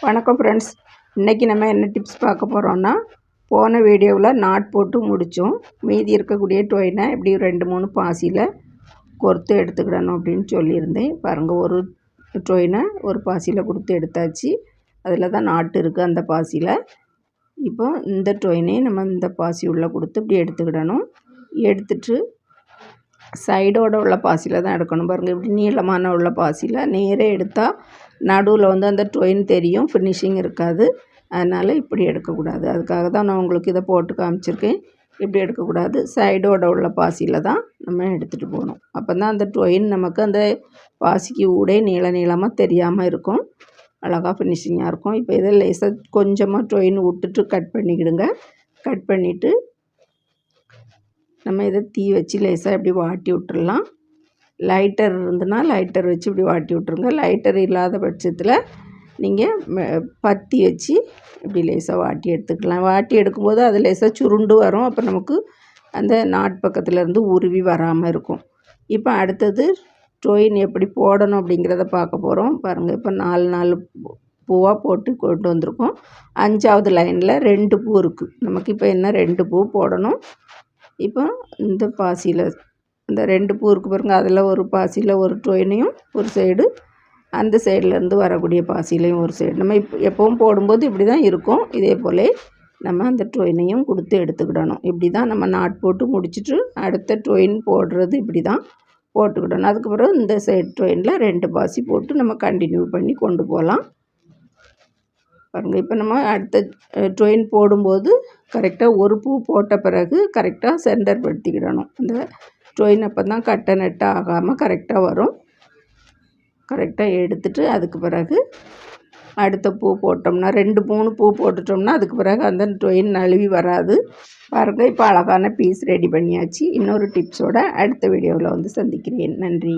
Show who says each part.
Speaker 1: வணக்கம் ஃப்ரெண்ட்ஸ். இன்றைக்கி நம்ம என்ன டிப்ஸ் பார்க்க போகிறோன்னா, போன வீடியோவில் நாட் போட்டு முடித்தோம். மீதி இருக்கக்கூடிய டொயினை இப்படி 2-3 பாசியில் கொறுத்து எடுத்துக்கிடணும் அப்படின்னு சொல்லியிருந்தேன். பாருங்கள், ஒரு டொயினை ஒரு பாசியில் கொடுத்து எடுத்தாச்சு. அதில் தான் நாட்டு இருக்குது அந்த பாசியில். இப்போ இந்த டொயினை நம்ம இந்த பாசி உள்ளே கொடுத்து இப்படி எடுத்துக்கிடணும். எடுத்துட்டு சைடோடு உள்ள பாசியில் தான் எடுக்கணும். பாருங்கள், இப்படி நீளமான உள்ள பாசியில் நேரே எடுத்தால் நடுவில் வந்து அந்த டொயின் தெரியும், ஃபினிஷிங் இருக்காது. அதனால் இப்படி எடுக்கக்கூடாது. அதுக்காக தான் நான் உங்களுக்கு இதை போட்டு காமிச்சிருக்கேன். இப்படி எடுக்கக்கூடாது. சைடோட உள்ள பாசியில் தான் நம்ம எடுத்துகிட்டு போகணும். அப்போ தான் அந்த டொயின் நமக்கு அந்த பாசிக்கு ஊடே நீளமாக தெரியாமல் இருக்கும். அழகாக ஃபினிஷிங்காக இருக்கும். இப்போ இதை லேசாக கொஞ்சமாக டொயின் விட்டுட்டு கட் பண்ணிக்கிடுங்க. கட் பண்ணிவிட்டு நம்ம இதை தீ வச்சு லேசாக இப்படி வாட்டி விட்டுடலாம். லைட்டர் இருந்துன்னா லைட்டர் வச்சு இப்படி வாட்டி விட்ருங்க. லைட்டர் இல்லாத பட்சத்தில் நீங்கள் பற்றி வச்சு இப்படி லேசாக வாட்டி எடுத்துக்கலாம். வாட்டி எடுக்கும்போது அது லேசாக சுருண்டு வரும். அப்போ நமக்கு அந்த நாட் பக்கத்துலேருந்து உருவி வராமல் இருக்கும். இப்போ அடுத்தது டொயின் எப்படி போடணும் அப்படிங்கிறத பார்க்க போகிறோம். பாருங்கள், இப்போ 4 பூவாக போட்டு கொண்டு வந்திருக்கோம். 5வது லைனில் 2 பூ இருக்குது. நமக்கு இப்போ என்ன 2 பூ போடணும். இப்போ இந்த பாசியில் இந்த 2 பூ இருக்குது பாருங்கள், அதில் ஒரு பாசியில் ஒரு டொயினையும் ஒரு சைடு, அந்த சைட்லேருந்து வரக்கூடிய பாசிலையும் ஒரு சைடு. நம்ம எப்பவும் போடும்போது இப்படி தான் இருக்கும். இதே போல் நம்ம அந்த டொயினையும் கொடுத்து எடுத்துக்கிடணும். இப்படி தான் நம்ம நாட் போட்டு முடிச்சுட்டு அடுத்த டொயின் போடுறது இப்படி தான் போட்டுக்கிடணும். அதுக்கப்புறம் இந்த சைடு டொயினில் 2 பாசி போட்டு நம்ம கண்டினியூ பண்ணி கொண்டு போகலாம். பாருங்கள், இப்போ நம்ம அடுத்த டொயின் போடும்போது கரெக்டாக ஒரு பூ போட்ட பிறகு கரெக்டாக சென்டர் படுத்திக்கிடணும். இந்த டொயின் அப்போ தான் கட்டை நெட்டாக ஆகாமல் கரெக்டாக வரும். கரெக்டாக எடுத்துகிட்டு அதுக்கு பிறகு அடுத்த பூ போட்டோம்னா 2-3 பூ போட்டுட்டோம்னா அதுக்கு பிறகு அந்த டொயின் நழுவி வராது. பாருங்கள், இப்போ அழகான பீஸ் ரெடி பண்ணியாச்சு. இன்னொரு டிப்ஸோட அடுத்த வீடியோவில் வந்து சந்திக்கிறேன். நன்றி.